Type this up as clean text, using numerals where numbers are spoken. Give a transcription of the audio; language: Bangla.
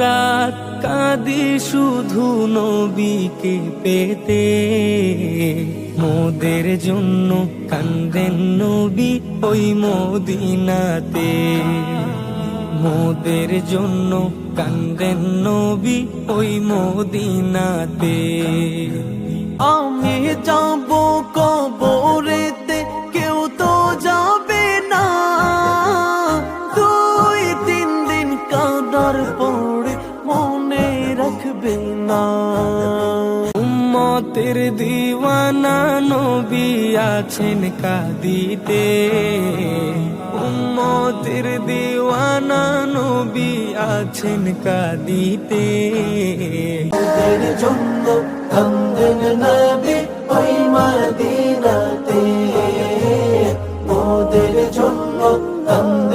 রাত কাঁদি শুধু নবীকে পেতে, মোদের জন্য কান্দেন নবী ওই মদিনাতে, মোদের জন্য কান্দেন নবী ওই মদিনাতে। আমি যাব কবরেতে কেউ তো যাবে না, 2-3 দিন কাঁদার পরে মনে রাখবে না। উম্মতের দিওয়ানা নবী আছেন কাঁদিতে, উম্মতের দিওয়ানা নবী আছেন কাঁদিতে। মোদের জন্য কান্দেন নবী ওই মদিনাতে, মোদের জন্য কান্দেন